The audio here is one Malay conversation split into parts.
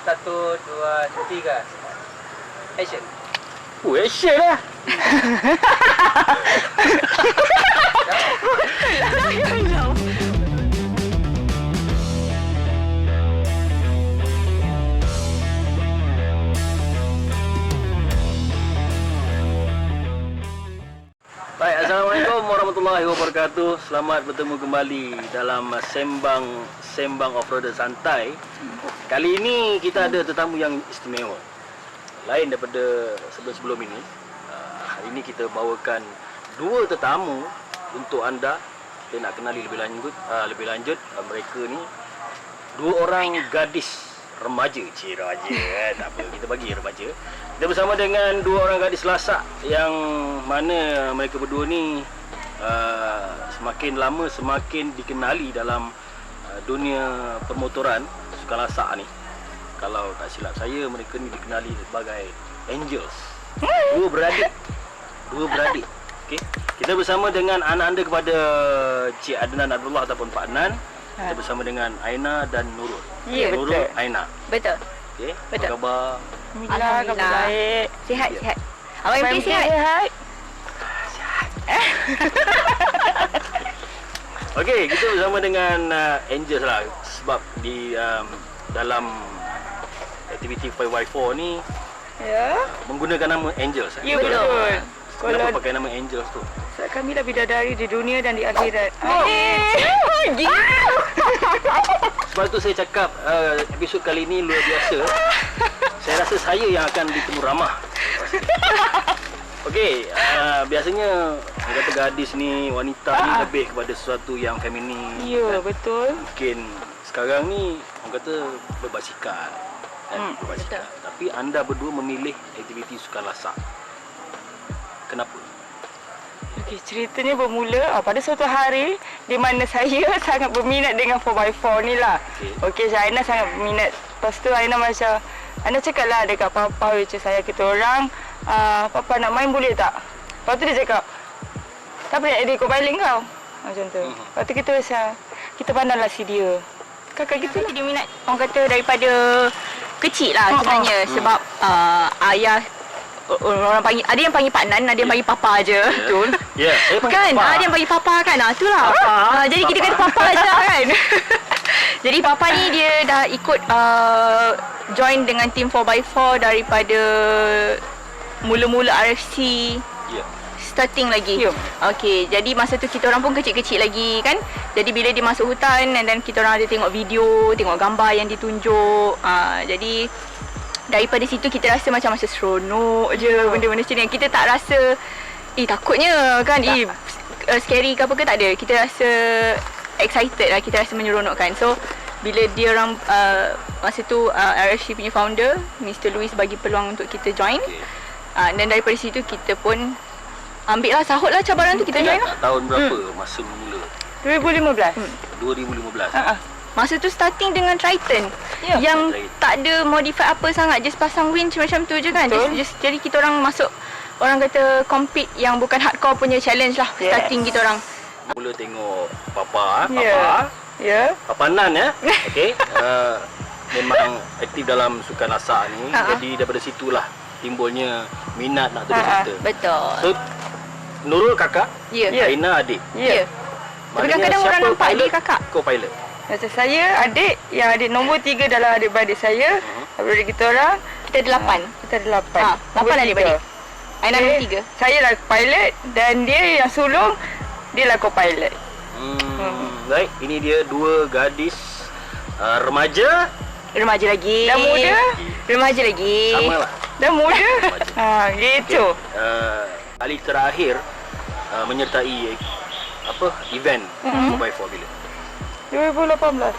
Satu, dua, tiga. Action. Action lah. Baik, Assalamualaikum warahmatullahi wabarakatuh. Selamat bertemu kembali dalam Sembang Offroader Santai. Kali ini kita ada tetamu yang istimewa, lain daripada sebelum-sebelum ini. Hari ini kita bawakan dua tetamu untuk anda. Kita nak kenali lebih lanjut. Mereka ni dua orang gadis remaja. Tak apa, kita bagi remaja. Kita bersama dengan dua orang gadis lasak yang mana mereka berdua ni semakin lama semakin dikenali dalam dunia permotoran sukan lasak ni. Kalau tak silap saya, mereka ni dikenali sebagai Angels. Dua beradik. Okey. Kita bersama dengan anak anda kepada Cik Adnan Abdullah ataupun Pak Adnan. Kita bersama dengan Aina dan Nurul. Ya, Nurul, betul. Aina. Betul. Okey. Betul. Apa khabar? Alhamdulillah, khabar baik. Sihat. Abang MK sihat? Okey, kita bersama dengan Angels lah. Sebab di dalam aktiviti 5x4 ni menggunakan nama Angels. Ya, betul. Kenapa pakai nama Angels tu? Kami dah bidadari di dunia dan di akhirat. Sebab tu saya cakap episod kali ni luar biasa. Saya rasa saya yang akan ditemu ramah. Okey, biasanya orang kata gadis ni, wanita ni lebih kepada sesuatu yang feminin. Ya, betul. Mungkin sekarang ni orang kata berbasikal. Berbasikal. Tapi anda berdua memilih aktiviti sukan lasak. Kenapa? Okey, ceritanya bermula pada suatu hari di mana saya sangat berminat dengan 4x4 ni lah. Okey, Aina sangat berminat. Lepas tu Aina macam, Aina cakap lah dekat Papa, macam saya kita orang, Papa nak main boleh tak? Lepas tu dia cakap, tak boleh adik kau bailing kau. Macam tu. Lepas tu kita macam, kita pandanglah si dia. Kakak gitu lah. Dia minat, orang kata daripada kecil lah sebenarnya. Sebab ayah, orang panggil, ada yang panggil Pak Nan, ada yang panggil Papa aje. Betul. Ya, saya panggil Kan? Papa. Ada yang panggil Papa kan? Itulah. Jadi kita kata Papa aja kan. Jadi Papa ni dia dah ikut join dengan tim 4x4 daripada mula-mula RFC. Ya. Starting lagi. Okey, jadi masa tu kita orang pun kecil-kecil lagi kan. Jadi bila dia masuk hutan dan kita orang ada tengok video, tengok gambar yang ditunjuk. Jadi daripada situ kita rasa macam seronok je benda-benda macam ni. Kita tak rasa takutnya kan, scary ke apa ke, tak ada. Kita rasa excited lah, kita rasa menyeronokkan. So bila dia orang masa tu RFC punya founder Mr. Louis bagi peluang untuk kita join. Dan daripada situ kita pun ambil lah, sahut lah cabaran tu, kita join lah. Tahun berapa masa mula? 2015. 2015. Masa tu starting dengan Triton yang tak ada modify apa sangat, just pasang winch macam tu je kan. Just jadi kita orang masuk, orang kata compete yang bukan hardcore punya challenge lah. Starting kita orang. Mula tengok Papa, Papa Nan okey. Memang aktif dalam sukan lasak ni. Jadi daripada situlah timbulnya minat nak terus kita. Betul. So, Nurul kakak, Aina adik. Tapi kadang-kadang orang nampak dia kakak. Kau pilot. Macam saya, adik, yang adik nombor 3 dalam adik-beradik saya. Daripada kita orang, Kita ada 8. kita ada 8. 8 adik-beradik. Aina nombor 3. Saya lah pilot dan dia yang sulung, dia lah co-pilot. Baik, ini dia dua gadis remaja. Remaja lagi. Dah muda. Remaja lagi. Sama lah. Dah muda. Gitu. Kali terakhir menyertai event 4x4 bila? 2018.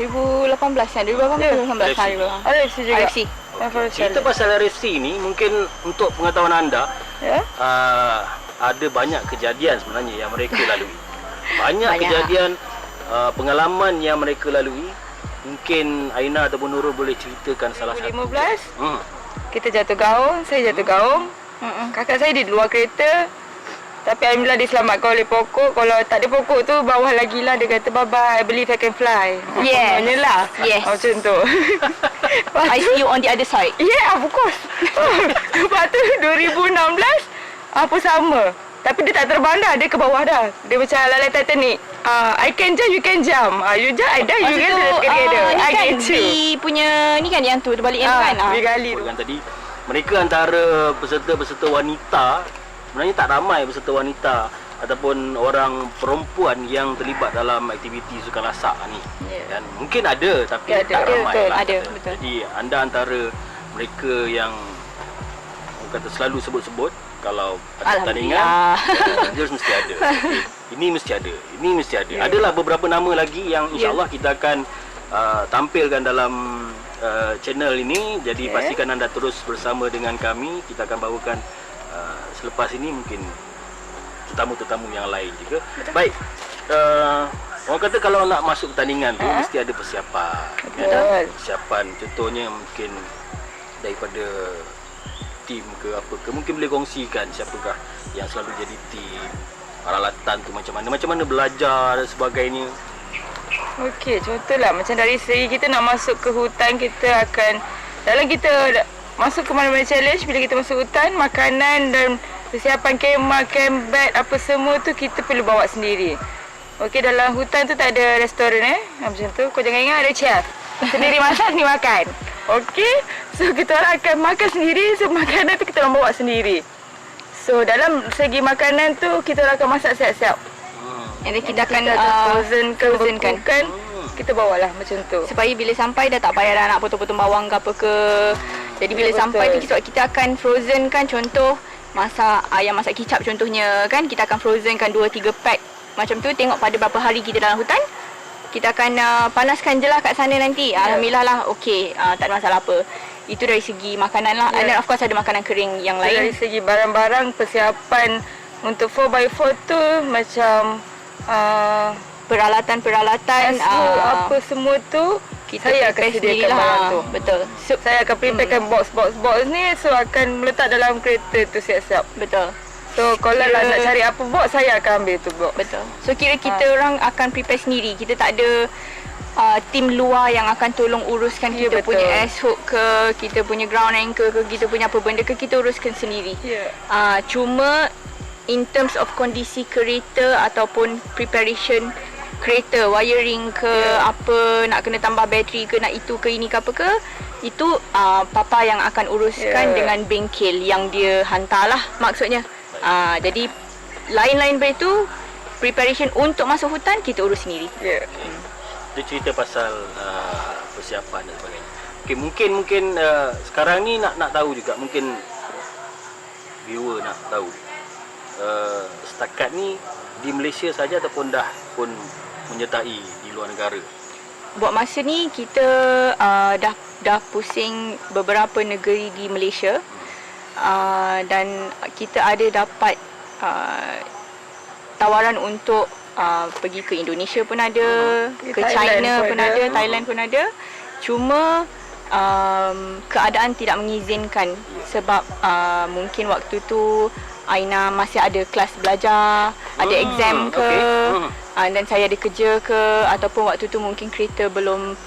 2018 kan? 2018 hari RFC juga. RFC. Cerita pasal RFC ni mungkin untuk pengetahuan anda, ada banyak kejadian sebenarnya yang mereka lalui. Banyak kejadian, pengalaman yang mereka lalui. Mungkin Aina ataupun Nurul boleh ceritakan salah satu. 2015, kita jatuh gaung, saya jatuh gaung. Kakak saya di luar kereta. Tapi alhamdulillah diselamatkan oleh pokok. Kalau tak ada pokok tu, bawah lagi lah. Dia kata, bye-bye, I believe I can fly. Yes. Macam lah. Yes. Macam tu. I see you on the other side. Yeah, of course. Lepas tu 2016 apa sama. Tapi dia tak terbang dah, dia ke bawah dah. Dia macam ala-ala Titanic. I can jump, you can jump. You jump, I die, you Masa can tu, together. ni I kan get you. di punya, ni kan yang tu, terbalik yang tu kan. Bigali tu. Kan tadi mereka antara peserta-peserta wanita, sebenarnya tak ramai peserta wanita ataupun orang perempuan yang terlibat dalam aktiviti sukan lasak ni. Ya. Dan mungkin ada tapi Ya, ada. tak Ada, ramai betul, lah. ada, betul. Jadi anda antara mereka yang orang kata selalu sebut-sebut kalau ada pertandingan Rangers mesti ada. Okay. Ini mesti ada. Ini mesti ada. Ya. Adalah beberapa nama lagi yang insya-Allah kita akan tampilkan dalam channel ini. Jadi pastikan anda terus bersama dengan kami. Kita akan bawakan selepas ini mungkin tetamu-tetamu yang lain juga. Betul. Baik. Orang kata kalau nak masuk pertandingan tu mesti ada persiapan. Betul. Persiapan contohnya mungkin daripada tim ke apa ke, mungkin boleh kongsikan siapakah yang selalu jadi tim, peralatan tu macam mana belajar dan sebagainya. Okey, contohlah macam dari segi kita nak masuk ke hutan, kita akan dalam kita masuk ke mana-mana challenge, bila kita masuk hutan, makanan dan persiapan kemah, camp bed, apa semua tu kita perlu bawa sendiri. Okey, dalam hutan tu tak ada restoran macam tu. Kau jangan ingat ada chef. Sendiri masak, sendiri makan. Okey, so kita orang akan makan sendiri, so makanan tu kita orang bawa sendiri. So dalam segi makanan tu kita orang akan masak siap-siap. And then kita akan frozenkan. Kita bawalah macam tu. supaya bila sampai dah tak payah dah nak potong-potong bawang ke apa ke. Jadi bila Ya, sampai tu betul. kita akan frozenkan, contoh masak ayam masak kicap contohnya kan, kita akan frozenkan 2-3 pack macam tu, tengok pada berapa hari kita dalam hutan. Kita akan panaskan je lah kat sana nanti. Alhamdulillah lah, okey, tak ada masalah apa. Itu dari segi makanan lah. And then of course ada makanan kering yang So, dari lain. segi barang-barang, persiapan untuk 4x4 tu macam Peralatan-peralatan apa semua tu kita saya akan prepare sediakan sendirilah. barang tu. Betul. Saya akan preparekan box ni, so akan meletak dalam kereta tu siap-siap. Betul. So kalau lah nak cari apa box, saya akan ambil tu box. Betul. So kira kita orang akan prepare sendiri. Kita tak ada tim luar yang akan tolong uruskan Ya, kita betul. punya ass hook ke, kita punya ground anchor ke, kita punya apa benda ke, kita uruskan sendiri. Ya. Cuma in terms of kondisi kereta ataupun preparation kereta, wiring ke, apa nak kena tambah bateri ke, nak itu ke, ini ke apa ke, itu papa yang akan uruskan dengan bengkel yang dia hantar lah maksudnya. Jadi lain-lain daripada itu, preparation untuk masuk hutan kita urus sendiri. Ya. Dia cerita pasal persiapan dan sebagainya. Okey, mungkin sekarang ni nak tahu juga, mungkin viewer nak tahu. Setakat ni di Malaysia saja ataupun dah pun menyertai di luar negara? Buat masa ni kita dah pusing beberapa negeri di Malaysia. Dan kita ada dapat tawaran untuk pergi ke Indonesia pun ada, ke Thailand China pun pun ada. ada, Thailand pun ada. Cuma keadaan tidak mengizinkan sebab mungkin waktu tu Aina masih ada kelas belajar, ada exam ke, dan saya ada kerja ke, ataupun waktu tu mungkin kereta belum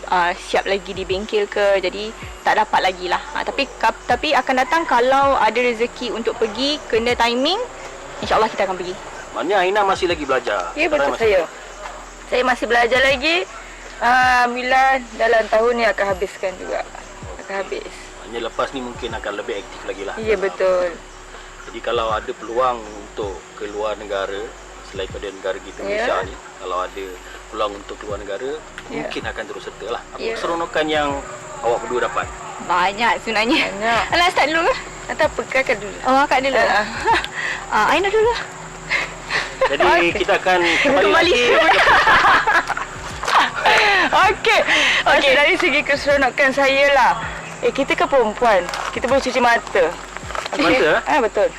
siap lagi di bengkel ke, jadi tak dapat lagi lah. Tapi akan datang kalau ada rezeki untuk pergi, kena timing, insyaAllah kita akan pergi. Maknanya Aina masih lagi belajar. Ya, betul Sekarang saya. Saya masih belajar lagi. Alhamdulillah dalam tahun ni akan habiskan juga. Akan habis. Maknanya lepas ni mungkin akan lebih aktif lagi lah. Ya, betul. Jadi kalau ada peluang untuk keluar negara selain pada negara kita Malaysia ni, kalau ada peluang untuk keluar negara, mungkin akan terus serta lah. Apa keseronokan yang awak berdua dapat? Banyak sebenarnya. Banyak. Alah, start dulu ke? Tak apa, kakak dulu. Oh, akak dulu. Aina dulu lah. Jadi kita akan kembali lagi. Okey, dari segi keseronokan saya lah. Kita kan perempuan, kita boleh cuci mata. Mata? Betul.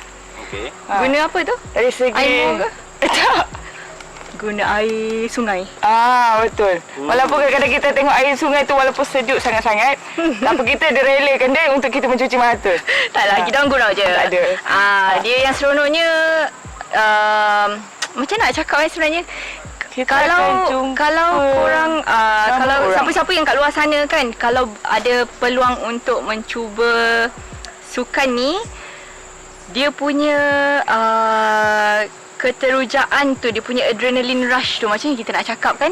Okey. Guna apa tu? Dari segi Air mur ke? Tak. Guna air sungai. Betul. Walaupun kadang-kadang kita tengok air sungai tu walaupun sejuk sangat-sangat, tapi kita ada relakan dia untuk kita mencuci mata. Taklah, kita orang gurau je. Tak ada. Dia yang seronoknya macam nak cakap sebenarnya, kita akan jumpa kalau korang kalau orang. siapa-siapa yang kat luar sana kan, kalau ada peluang untuk mencuba sukan ni, dia punya keterujaan tu, dia punya adrenaline rush tu, macam yang kita nak cakap kan,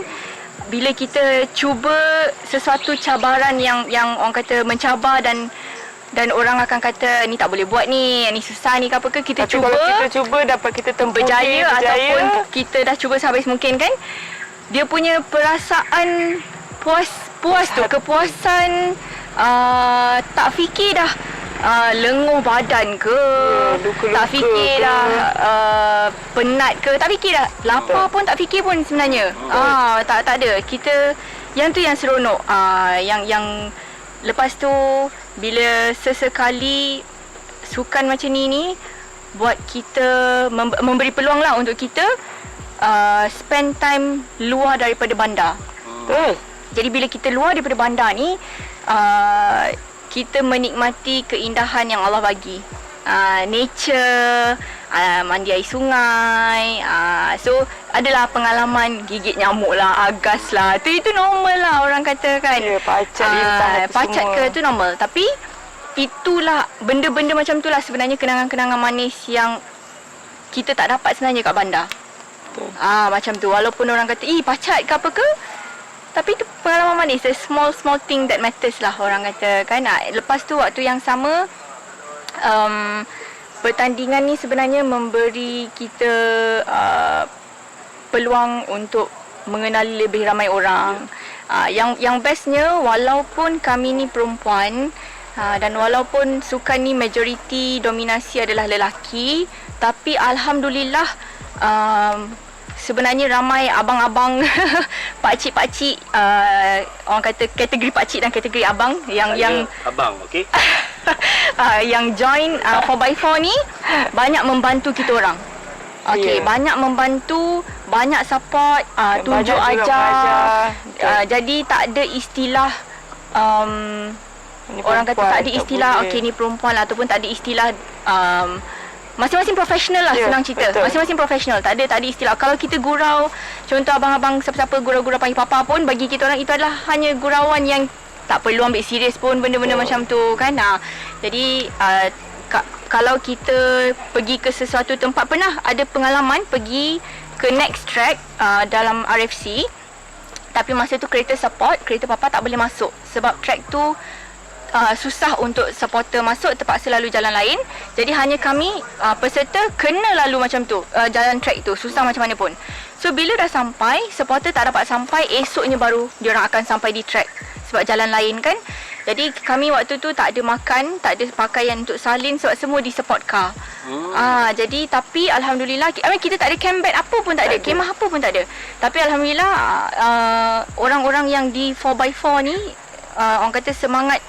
bila kita cuba sesuatu cabaran yang orang kata mencabar dan orang akan kata ni tak boleh buat ni susah ni ke apa ke, kita Tapi cuba, kalau kita cuba dapat kita tempuh berjaya ataupun kita dah cuba sehabis mungkin kan, dia punya perasaan puas tu, kepuasan, tak fikir dah lenguh badan ke, luka-luka tak fikir ke. dah penat ke, tak fikir dah lapar pun tak fikir pun sebenarnya. Tak ada. Kita yang tu yang seronok. Yang lepas tu bila sesekali sukan macam ni buat kita memberi peluang lah untuk kita spend time luar daripada bandar. Betul. Jadi bila kita luar daripada bandar ni, kita menikmati keindahan yang Allah bagi. Nature, mandi air sungai. So adalah pengalaman gigit nyamuk lah, agas lah. Itu normal lah orang kata kan. Ya, pacat lintah pacat semua. ke tu normal. Tapi itulah benda-benda macam itulah sebenarnya kenangan-kenangan manis yang kita tak dapat sebenarnya kat bandar. Betul. Macam tu. Walaupun orang kata, pacat ke apa ke, tapi itu pengalaman manis. The small thing that matters lah orang kata kan. Lepas tu waktu yang sama, pertandingan ni sebenarnya memberi kita peluang untuk mengenali lebih ramai orang. Yang bestnya, walaupun kami ni perempuan dan walaupun sukan ni majoriti dominasi adalah lelaki, tapi alhamdulillah sebenarnya ramai abang-abang pakcik-pakcik, orang kata kategori pakcik dan kategori abang yang abang, okey. yang join 4x4 ni banyak membantu kita orang. Okey, banyak membantu, banyak support, tunjuk banyak juga ajar. Jadi tak ada istilah orang kata tak ada istilah okey ni perempuan lah, ataupun tak ada istilah masing-masing profesional lah, senang cerita. Betul. Masing-masing profesional. Tak ada istilah. Kalau kita gurau, contoh abang-abang siapa-siapa gurau-gurau panggil papa pun, bagi kita orang itu adalah hanya gurauan yang tak perlu ambil serius pun, benda-benda macam tu kan. Jadi kalau kita pergi ke sesuatu tempat, pernah ada pengalaman pergi ke next track dalam RFC, tapi masa tu kereta support, kereta papa tak boleh masuk sebab track tu susah untuk supporter masuk, terpaksa lalu jalan lain. Jadi hanya kami peserta kena lalu macam tu, jalan track tu, susah macam mana pun. So bila dah sampai, supporter tak dapat sampai, esoknya baru diorang akan sampai di track sebab jalan lain kan. Jadi kami waktu tu tak ada makan, tak ada pakaian untuk salin sebab semua di support car. Jadi tapi alhamdulillah, kita tak ada camp bed apa pun tak ada, kemah apa pun tak ada. Tapi alhamdulillah orang-orang yang di 4x4 ni orang kata semangat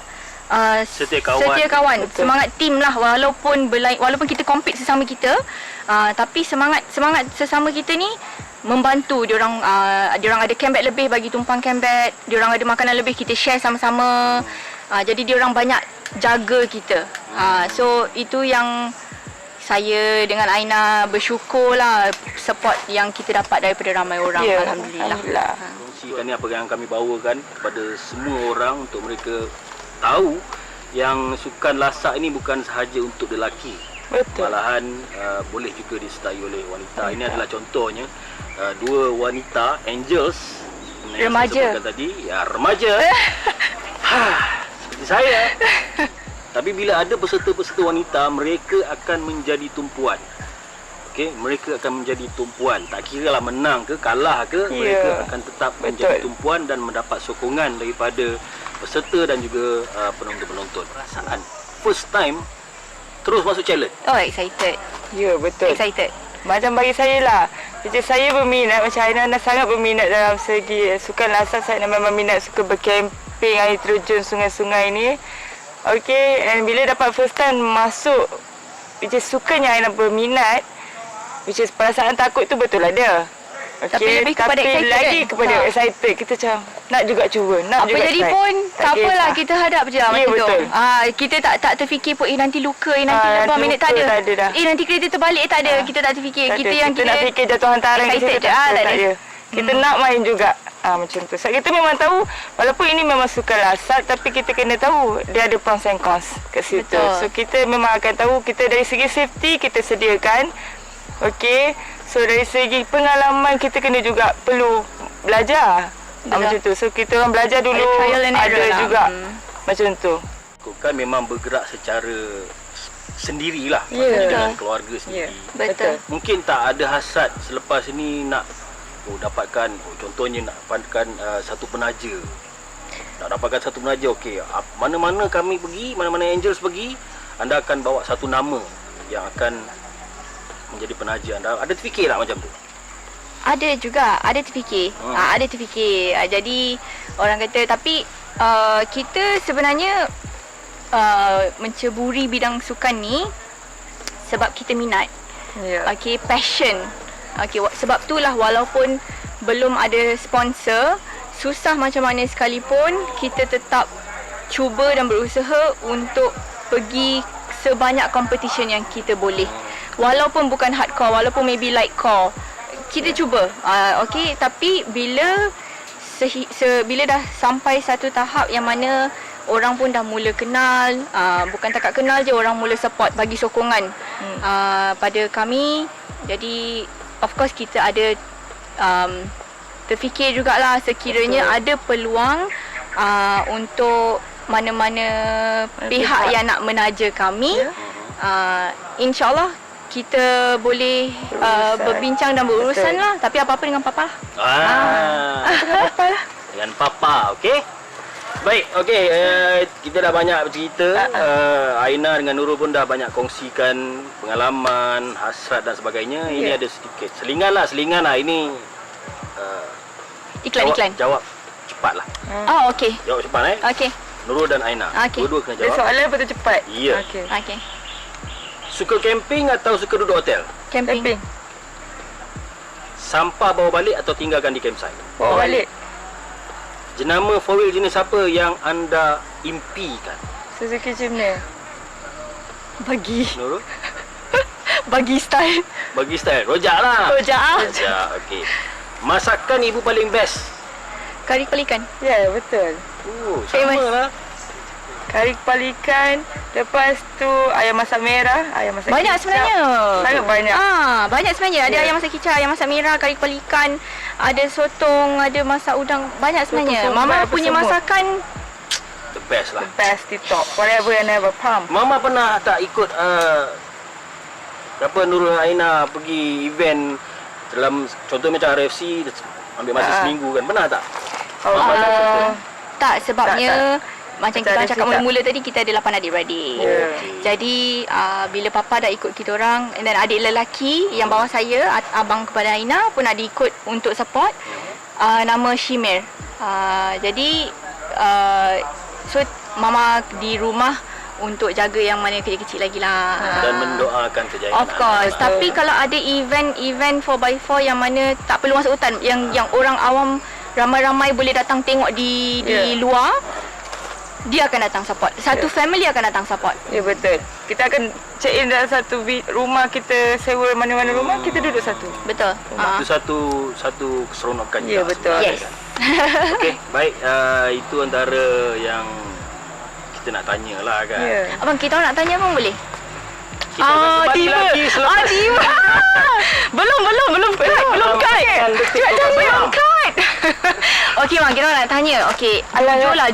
setia kawan, semangat tim lah, walaupun kita compete sesama kita, tapi semangat sesama kita ni membantu diorang. Diorang ada camp bed lebih, bagi tumpang camp bed, diorang ada makanan lebih, kita share sama-sama. Jadi diorang banyak jaga kita. So itu yang saya dengan Aina bersyukur lah, support yang kita dapat daripada ramai orang. Alhamdulillah. Kongsikan ni apa yang kami bawakan kepada semua orang untuk mereka tahu yang sukan lasak ini bukan sahaja untuk lelaki. Betul. Malahan boleh juga disertai oleh wanita. Ini adalah contohnya dua wanita angels yang remaja. saya sebutkan tadi, remaja. Seperti saya. Tapi bila ada peserta-peserta wanita, mereka akan menjadi tumpuan. Okey, mereka akan menjadi tumpuan. Tak kira lah menang ke kalah ke, mereka akan tetap menjadi tumpuan dan mendapat sokongan daripada peserta dan juga penonton-penonton. Perasaan first time terus masuk challenge. Excited. Ya, betul. Excited. Macam bagi saya lah, macam saya berminat, macam Aina sangat berminat dalam segi sukan lasak. Saya memang minat, suka bercamping, air terjun, sungai-sungai ni. Okey, and bila dapat first time masuk, which is sukan yang Aina berminat, which is perasaan takut tu betul ada. Okay, tapi lebih kepada excited lagi kan? kepada excited. Kita macam nak juga cuba, nak apa juga jadi try. pun tak apalah, kita hadap je macam betul. tu. Kita tak terfikir pun nanti luka, nanti lepas minit tak luka, ada. tak ada dah. Nanti kereta terbalik, tak ada. Kita tak terfikir. Kita yang kita nak fikir jatuh hantaran excited je. Tak ada. Kita nak main juga. Macam tu. So, kita memang tahu walaupun ini memang suka lasat tapi kita kena tahu dia ada pros and cons kat situ. Betul. So kita memang akan tahu kita dari segi safety kita sediakan. Okey. So dari segi pengalaman kita kena juga perlu belajar. Macam tu. So kita orang belajar dulu Ada trial and error ada lah. juga. Macam tu. Kan memang bergerak secara sendirilah. Ya. Maksudnya dengan keluarga sendiri. Betul. Mungkin tak ada hasrat selepas ini nak dapatkan, contohnya nak dapatkan satu penaja. Nak dapatkan satu penaja, okey. Mana-mana kami pergi, mana-mana Angels pergi, anda akan bawa satu nama yang akan menjadi penaja anda. Ada terfikir tak macam tu? Ada juga, ada terfikir. Ada terfikir. Jadi orang kata tapi kita sebenarnya menceburi bidang sukan ni sebab kita minat. Ya. Okey, passion. Okey, sebab itulah walaupun belum ada sponsor, susah macam mana sekalipun kita tetap cuba dan berusaha untuk pergi sebanyak competition yang kita boleh. Walaupun bukan hardcore, walaupun maybe light core, kita cuba. Okey, tapi bila bila dah sampai satu tahap yang mana orang pun dah mula kenal, bukan takat kenal je, orang mula support, bagi sokongan pada kami. Jadi of course kita ada terfikir jugalah sekiranya ada peluang untuk mana-mana pihak yang nak menaja kami, insyaAllah kita boleh berbincang dan berurusan lah. Tapi apa-apa dengan Papa lah. Dengan Papa lah. Dengan Papa, okey. Baik, okey. Kita dah banyak bercerita. Aina dengan Nurul pun dah banyak kongsikan pengalaman, hasrat dan sebagainya. Ini ada sedikit selingan lah. Ini Iklan. Jawab cepat lah. Okey. Jawab cepat Okey. Nurul dan Aina. Okey. Dua-dua kena Dia jawab. soalan betul cepat. Ya. Okey. Okey. Suka camping atau suka duduk hotel? Camping. Sampah bawa balik atau tinggalkan di campsite? Bawa balik. Jenama 4-wheel jenis apa yang anda impikan? Suzuki Jimny. Bagi Nurul? bagi style. Bagi style. Rojak lah. Rojak. Rojak, okey. Masakan ibu paling best? Kari kepala ikan. Ya, betul. Sama Famous. lah. Kari kepala ikan, lepas tu ayam masak merah, ayam masak Banyak kicap. sebenarnya. Sangat banyak. Banyak sebenarnya. Ada ayam masak kicap, ayam masak merah, kari kepala ikan, ada sotong, ada masak udang. Banyak sebenarnya. Sotong Mama apa punya semua. masakan The best lah. Best TikTok. Forever and ever. Pump. Mama pernah tak ikut Nurul Aina pergi event dalam contoh macam RFC ambil masa seminggu kan? Pernah tak? tak, sebabnya macam kita Macam orang cakap ada mula-mula tadi, kita ada 8 adik-beradik. Jadi bila papa dah ikut kita orang, dan adik lelaki yang bawah saya, abang kepada Aina pun ada ikut untuk support, nama Shimir. Jadi so mama di rumah untuk jaga yang mana kecil-kecil lagi lah. Dan mendoakan kejayaan. Of course. Tapi kalau ada event 4x4 yang mana tak perlu masuk hutan, yang orang awam ramai-ramai boleh datang tengok di luar, dia akan datang support. Satu family akan datang support. Ya, betul. Kita akan check in dalam satu rumah, kita sewa mana-mana rumah, kita duduk satu. Betul. Itu satu keseronokan Ya, juga betul. sebenarnya, Yes. kan? Okey, baik. Itu antara yang kita nak tanya lah kan. Ya. Abang, kita orang nak tanya abang boleh? Kita akan kembali lagi selepas tiba. belum cut. Belum cut. Okey bang, kita orang nak tanya. Okey,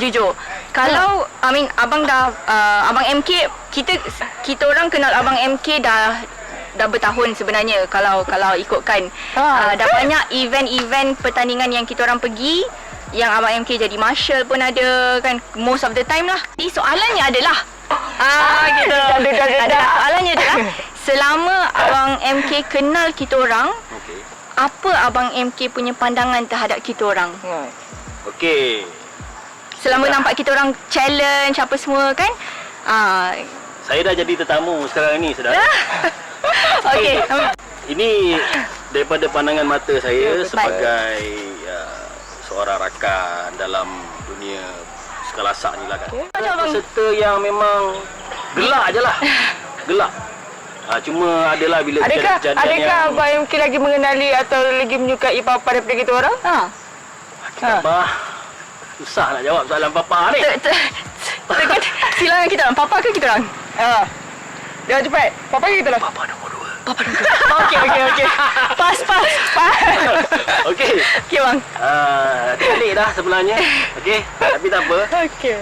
jujur. Kalau abang dah abang MK, kita orang kenal abang MK dah bertahun sebenarnya kalau ikutkan. Dah banyak event pertandingan yang kita orang pergi, yang abang MK jadi marshal pun ada kan, most of the time lah. Jadi soalannya adalah gitu. Soalannya adalah, selama abang MK kenal kita orang, Okey. apa abang MK punya pandangan terhadap kita orang? Okey. Selama nampak kita orang challenge apa semua kan? Saya dah jadi tetamu sekarang ni, saudara. Okey. Ini daripada pandangan mata saya Baik. sebagai seorang rakan dalam dunia sukan lasak ni lah kan. Macam abang Peserta yang memang gelak je lah. Gelak. Cuma adalah bila Adakah abang yang mungkin lagi mengenali atau lagi menyukai papa daripada kita orang? Abah susah nak jawab soalan papa ni. Silakan kita orang. Papa ke kita orang? Dah cepat. Papa ke kita orang? Papa nombor 2. Okey. Pas. Okey. Okey bang. Balik dah sebenarnya. Okey. Tapi tak apa. Okey.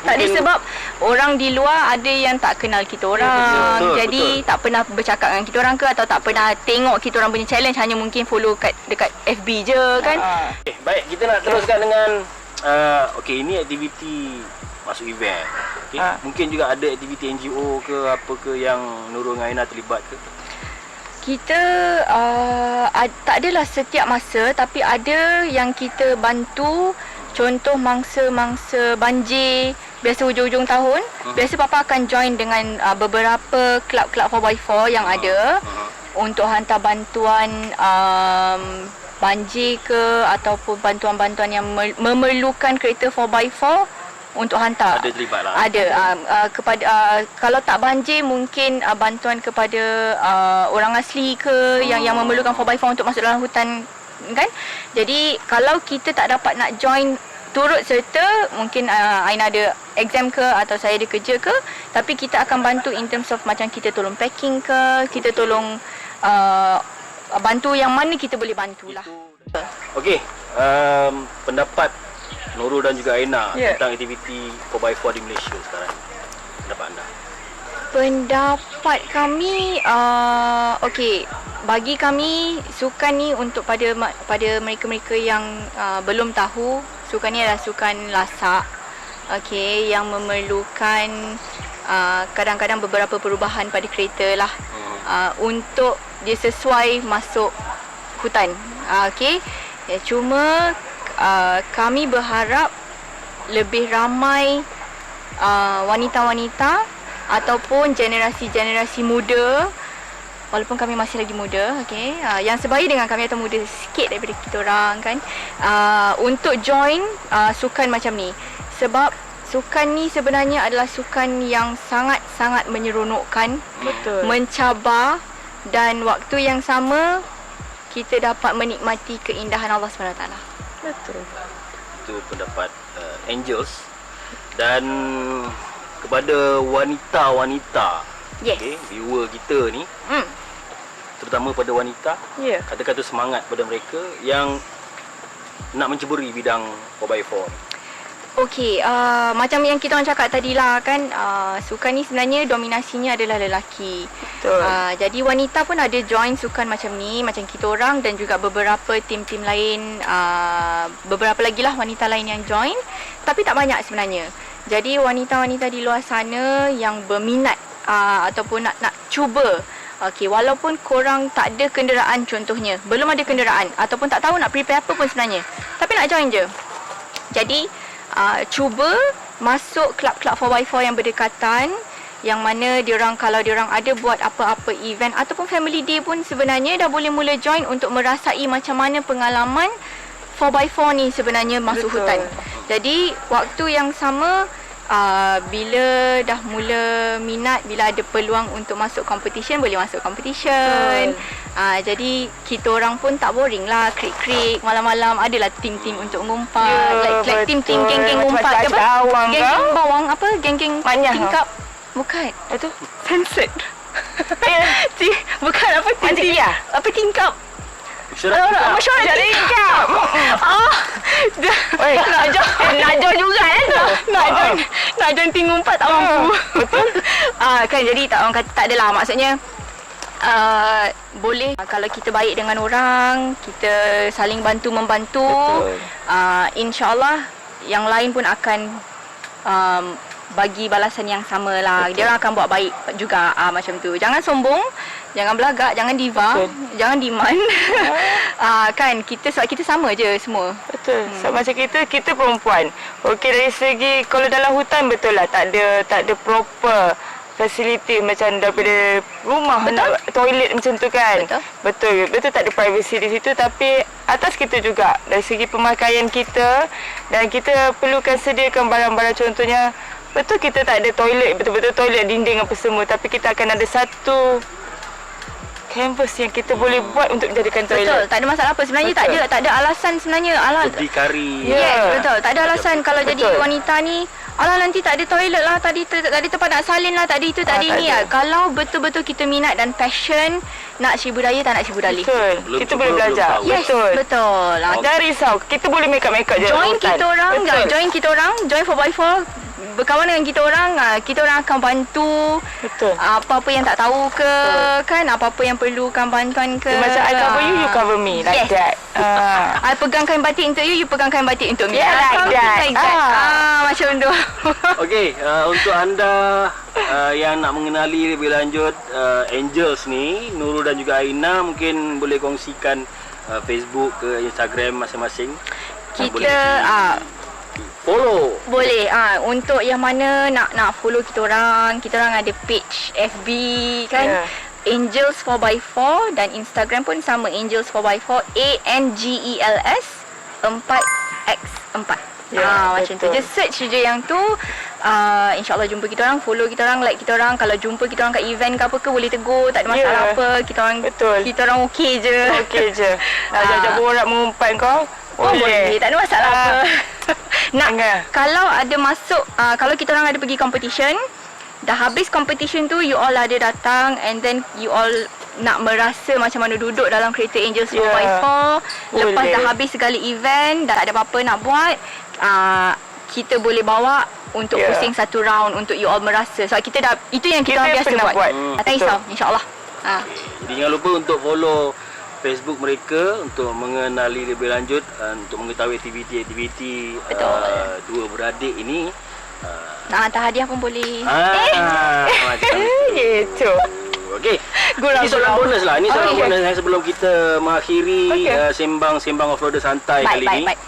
Tadi sebab orang di luar ada yang tak kenal kita orang. Jadi tak pernah bercakap dengan kita orang ke, atau tak pernah tengok kita orang punya challenge, hanya mungkin follow dekat FB je kan. Okay, baik, kita nak teruskan dengan okey, ini aktiviti masuk event. Okay. Mungkin juga ada aktiviti NGO ke apa ke yang Nurul dengan Aina terlibat ke? Kita tak adalah setiap masa, tapi ada yang kita bantu. Contoh mangsa-mangsa banjir, biasa hujung-hujung tahun, biasa papa akan join dengan beberapa kelab-kelab 4x4 yang ada untuk hantar bantuan banjir ke, ataupun bantuan-bantuan yang memerlukan kereta 4x4 untuk hantar. Ada terlibat lah. Ada. Kepada kalau tak banjir, mungkin bantuan kepada orang asli ke yang memerlukan 4x4 untuk masuk dalam hutan kan. Jadi kalau kita tak dapat nak join turut serta, mungkin Aina ada exam ke atau saya ada kerja ke, tapi kita akan bantu in terms of macam kita tolong packing ke, kita tolong bantu yang mana kita boleh bantulah. Okey, pendapat Nurul dan juga Aina tentang aktiviti 4x4 di Malaysia sekarang. Pendapat anda? Pendapat kami, okey, bagi kami sukan ni untuk pada mereka-mereka yang belum tahu, sukan ni adalah sukan lasak. Okey, yang memerlukan kadang-kadang beberapa perubahan pada kereta lah, untuk dia sesuai masuk hutan. Okey, cuma kami berharap lebih ramai wanita-wanita ataupun generasi-generasi muda, walaupun kami masih lagi muda, okey, yang sebaya dengan kami atau muda sikit daripada kita orang kan, untuk join sukan macam ni. Sebab sukan ni sebenarnya adalah sukan yang sangat-sangat menyeronokkan, mencabar, dan waktu yang sama kita dapat menikmati keindahan Allah SWT. Betul. Itu pendapat Angels. Dan kepada wanita-wanita, okay, viewer kita ni, terutama pada wanita, kata-kata semangat pada mereka yang nak menceburi bidang 4x4. Okey, macam yang kita orang cakap tadi lah kan, sukan ni sebenarnya dominasinya adalah lelaki. Jadi wanita pun ada join sukan macam ni, macam kita orang dan juga beberapa tim-tim lain, beberapa lagi lah wanita lain yang join, tapi tak banyak sebenarnya. Jadi wanita-wanita di luar sana yang berminat ataupun nak cuba, okey, walaupun korang tak ada kenderaan contohnya, belum ada kenderaan ataupun tak tahu nak prepare apa pun sebenarnya, tapi nak join je. Jadi cuba masuk kelab-kelab 4x4 yang berdekatan, yang mana diorang, kalau diorang ada buat apa-apa event ataupun family day pun sebenarnya dah boleh mula join untuk merasai macam mana pengalaman 4x4 ni sebenarnya masuk hutan. Jadi waktu yang sama, bila dah mula minat, bila ada peluang untuk masuk competition, boleh masuk competition. Jadi kita orang pun tak boring lah, krik-krik malam-malam, adalah tim-tim untuk ngumpat, like tim-tim geng-geng ngumpat ke apa? Geng-geng bawang apa? Geng-geng tingkap. Bukan. Itu sunset. Bukan apa tim-tim. Apa tingkap? Masyarakat tingkap. Nak join juga nak join tim ngumpat tak mampu. Betul. Kan jadi orang kata tak adalah, maksudnya boleh kalau kita baik dengan orang, kita saling bantu-membantu, insya-Allah yang lain pun akan bagi balasan yang sama lah. Dia orang akan buat baik juga, macam tu. Jangan sombong, jangan belagak, jangan diva, jangan demand. Kan sebab kita sama je semua. Betul. So, macam kita perempuan. Okey, dari segi kalau dalam hutan betul lah, tak ada proper fasiliti macam daripada rumah, toilet macam tu kan. Betul tak ada privacy di situ, tapi atas kita juga dari segi pemakaian kita, dan kita perlukan sediakan barang-barang, contohnya Betul kita tak ada toilet, betul-betul toilet dinding apa semua. Tapi kita akan ada satu canvas yang kita boleh buat untuk jadikan Betul, toilet. tak ada masalah apa. Sebenarnya tak ada alasan sebenarnya. Berdikari. Ya. Yes, betul. Tak ada alasan kalau jadi Betul. wanita ni, alah nanti tak ada toilet lah, tak ada tempat nak salin lah, tak ada itu, tak ada tak ini ada. lah. Kalau betul-betul kita minat dan passion, nak Seribu Daya tak nak Seribu Dalih. Betul. Belum Kita cuba, boleh belum belajar. tahu. Yes, Betul. betul. Jangan risau. Kita boleh make up je. Join hutan. kita orang, Betul. join 4x4, berkawan dengan kita orang akan bantu Betul. apa-apa yang tak tahu ke, kan, apa-apa yang perlukan bantuan ke. Macam I cover you cover me. Like Yes. that. I pegang kain batik untuk you pegang kain batik untuk me. Yeah, like Something that. like that. Macam tu. Okey, untuk anda yang nak mengenali lebih lanjut Angels ni, Nurul dan juga Aina, mungkin boleh kongsikan Facebook ke Instagram masing-masing. Kita follow. boleh untuk yang mana nak follow kita orang ada page FB kan. Yeah. Angels 4x4 dan Instagram pun sama, Angels 4x4, ANGELS 4x4. Macam tu. betul. Just search je yang tu. InsyaAllah jumpa kita orang, follow kita orang, like kita orang. Kalau jumpa kita orang kat event ke apa ke, boleh tegur, tak ada masalah Yeah. apa. Kita orang Betul. Kita orang okey je. Okey je. Nak ajak borak mengumpat kau? Boleh, tak ada masalah apa. Nak Jangan. kalau ada masuk kalau kita orang ada pergi competition, dah habis competition tu, you all ada datang and then you all nak merasa macam mana duduk dalam kereta Angels 4x4. Lepas Boleh. dah habis segala event, dah tak ada apa-apa nak buat, kita boleh bawa untuk pusing satu round untuk you all merasa. Sebab kita dah, itu yang kita, Kita orang biasa pernah buat. buat. Tak risau, insyaAllah. Jadi jangan lupa untuk follow Facebook mereka untuk mengenali lebih lanjut, untuk mengetahui aktiviti-aktiviti dua beradik ini. Tahadiah pun boleh. Macam itu. Gitu. Okey. Gurau, Ini soalan gurau. bonus lah. Ini soalan Okey. bonus sebelum kita mengakhiri sembang offroader santai kali ini. Baik.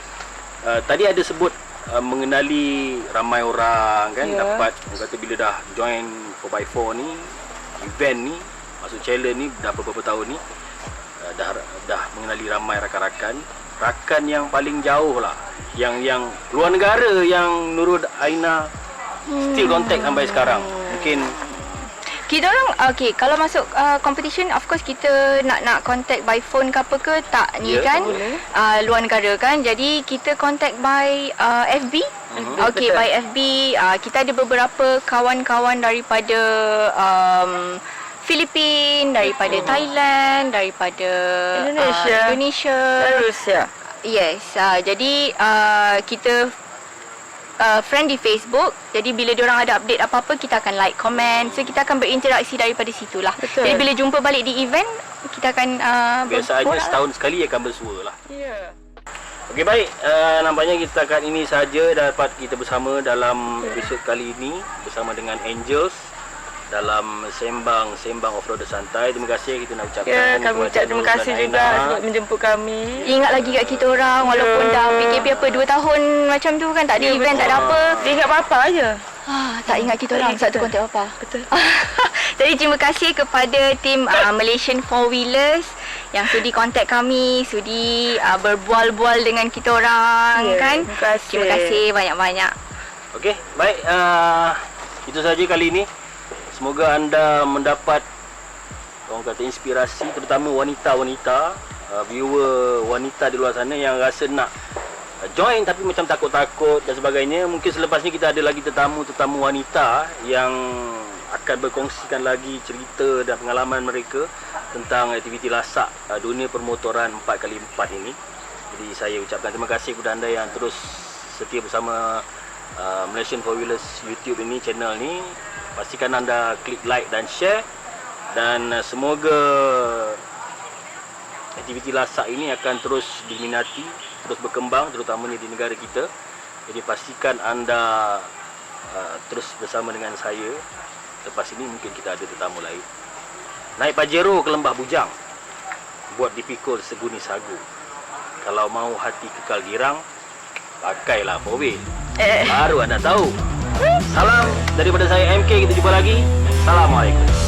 Tadi ada sebut mengenali ramai orang kan, dapat orang kata bila dah join 4x4 ni, event ni, masuk challenge ni dah beberapa tahun ni, dah mengenali ramai rakan-rakan yang paling jauh lah, yang luar negara, yang Nurul, Aina still contact sampai sekarang. Mungkin Kita orang kalau masuk competition, of course kita nak contact by phone ke apa ke, tak ni Ya, kan, boleh. luar negara kan. Jadi kita contact by FB. Okey, betul. by FB. Kita ada beberapa kawan-kawan daripada Filipina, daripada Thailand, daripada Indonesia. Terus ya. Yes, jadi kita friend di Facebook. Jadi bila diorang ada update apa-apa, kita akan like, comment. So kita akan berinteraksi daripada situlah. Betul. Jadi bila jumpa balik di event, kita akan biasanya berborak. setahun sekali akan bersua lah. Ya. Okey, baik, nampaknya kita akan ini saja dapat kita bersama dalam episod kali ini bersama dengan Angels dalam sembang offroader santai. Terima kasih kita nak ucapkan Ya, kami kepada ucap terima Nurul kasih dan juga Aina. sebab menjemput kami. Ingat lagi kat kita orang, walaupun dah PKP 2 tahun macam tu kan, tak ada event, tak ada apa. Dia ingat apa aja. Tak ingat kita orang, satu kontak apa. Betul. Jadi terima kasih kepada tim Malaysian Four Wheelers yang sudi kontak kami, sudi berbual-bual dengan kita orang kan. Terima kasih. Terima kasih banyak-banyak. Okey, baik, itu saja kali ini. Semoga anda mendapat, orang kata, inspirasi, terutama wanita-wanita, viewer wanita di luar sana yang rasa nak join tapi macam takut-takut dan sebagainya. Mungkin selepas ni kita ada lagi tetamu wanita yang akan berkongsikan lagi cerita dan pengalaman mereka tentang aktiviti lasak dunia permotoran 4x4 ini. Jadi saya ucapkan terima kasih kepada anda yang terus setia bersama Malaysian Four Wheelers YouTube ini, channel ni. Pastikan anda klik like dan share, dan semoga aktiviti lasak ini akan terus diminati, terus berkembang, terutamanya di negara kita. Jadi pastikan anda terus bersama dengan saya. Lepas ini mungkin kita ada tetamu lain. Naik Pajero ke Lembah Bujang, buat dipikul seguni sagu. Kalau mau hati kekal girang, pakailah 4-wheel. Baru anda tahu. Salam daripada saya MK, kita jumpa lagi. Assalamualaikum.